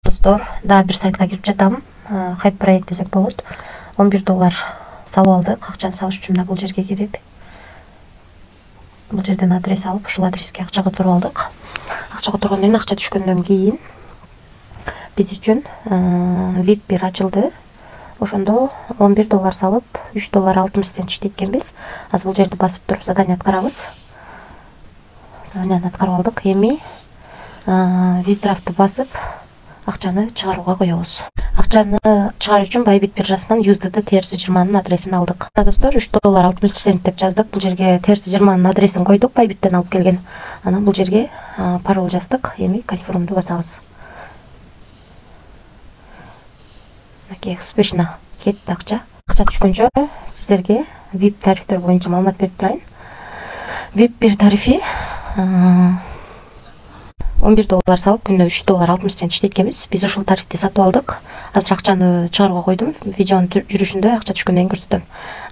Достор, дагы бир сайтка кирип жатам. Хайп проект десек болот. $11 салып алдык. Акчаны салыш үчүн бул жерге кирип, бул жерден адрес алып, ушул адреске акча которуп алдык. Акча которгондон кийин, акча түшкөндөн кийин биз үчүн VIP бир ачылды. Ошондо $11 салып, $3.60 иштейт экенбиз. Азыр бул жерди басып туруп задание аткарабыз. Заданияны аткарып алдык. Эми виздрафты басып акчаны чыгарууга коебуз. Акчаны чыгаруу үчүн Bybit биржасынан USDT TRC20 адресин алдык. Достор, $3.60 деп жаздык. Бул жерге TRC20 адресин койдук, Bybit'тен алып келген. Анан бул жерге пароль жаздык. Эми конфирмду басабыз. Окей, успешно кетти акча. Акча түшкөнчө сиздерге VIP тарифтер боюнча маалымат берип турайын. VIP бир тарифи $11 салып, күнүнө $3.60 иштейт экенбиз. Биз ушул тарифти сатып алдык. Азыр акчаны чыгарууга койдум. Видеонун жүрүшүндө акча түшкөндөн кийин көрсөтөм.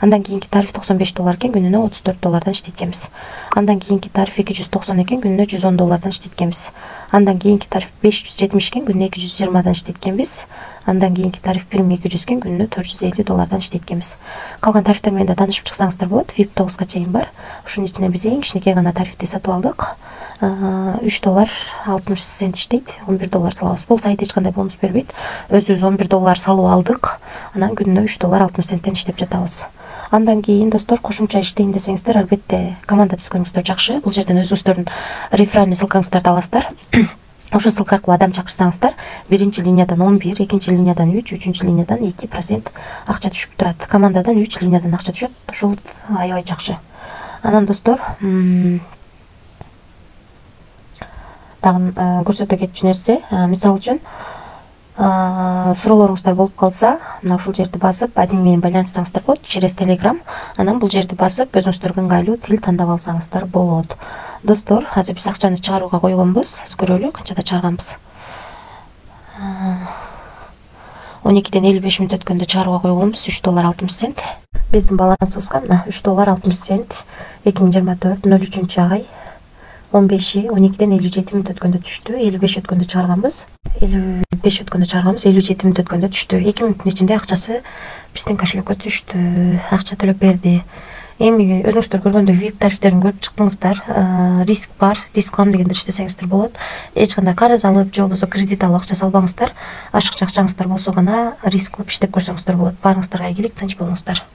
Андан кийинки тариф $95 экен, күнүнө $34 иштейт экенбиз. Андан кийинки тариф $290 экен, күнүнө $110 иштейт экенбиз. Андан кийинки тариф $570 экен, күнүнө $220 иштейт экенбиз. Андан кийинки тариф $1200 экен, күнүнө $450 иштейт экенбиз. Калган тарифтер менен да таанышып чыксаңыздар болот. VIP 9га чейин бар. Ушунун ичинен биз эң кичинекей гана тарифти сатып алдык. $3.60 иштейт. $11 салабыз. Бул сайт эч кандай бонус бербейт. Өзүбүз $11 салып алдык. Анан күнүнө $3.60 иштеп жатабыз. Андан кийин достор, кошумча иштейм десеңиздер, албетте команда түзгөнүңүздөр жакшы. Бул жерден өзүңүздөрдүн реферальный ссылкаңыздарды аласыздар. Ошол ссылка аркылуу адам чакырсаңыздар, биринчи линиядан 11, экинчи линиядан 3, үчүнчү линиядан 2% акча түшүп турат. Командадан 3 линиядан акча түшөт. Ушул аябай жакшы. Анан достор, дагы көрсөтө кетчү нерсе, мисалы үчүн суроолоруңуздар болуп калса, мына ушул жерди басып, админ менен байланышсаңыздар болот, через Telegram. Анан бул жерди басып, өзүңүздөргө ыңгайлуу тил тандап алсаңыздар болот. Достор, азыр биз акчаны чыгарууга койгонбуз. Көрөлү, канчада чыгарганбыз. 12ден 55 мүнөт өткөндө чыгарууга койгонбуз, $3.60. Биздин балансыбызга мына $3.60. 2024 03-ай 12ден 57 мүнөт өткөндө түштү. 55 өткөндө чыгарганбыз. 57 мүнөт өткөндө түштү. 2 мүнөттүн ичинде акчасы биздин кошелекке түштү. Акча төлөп берди. Эми өзүңүздөр көргөндөй VIP тарифтерин көрүп чыктыңыздар. Риск бар, риск алам дегенде иштесеңиздер болот. Эч кандай карыз алып, же болбосо кредит алып акча салбаңыздар. Ашыкча акчаңыздар болсо гана риск кылып иштеп көрсөңүздөр болот. Баарыңыздарга ийгилик, тынч болуңуздар.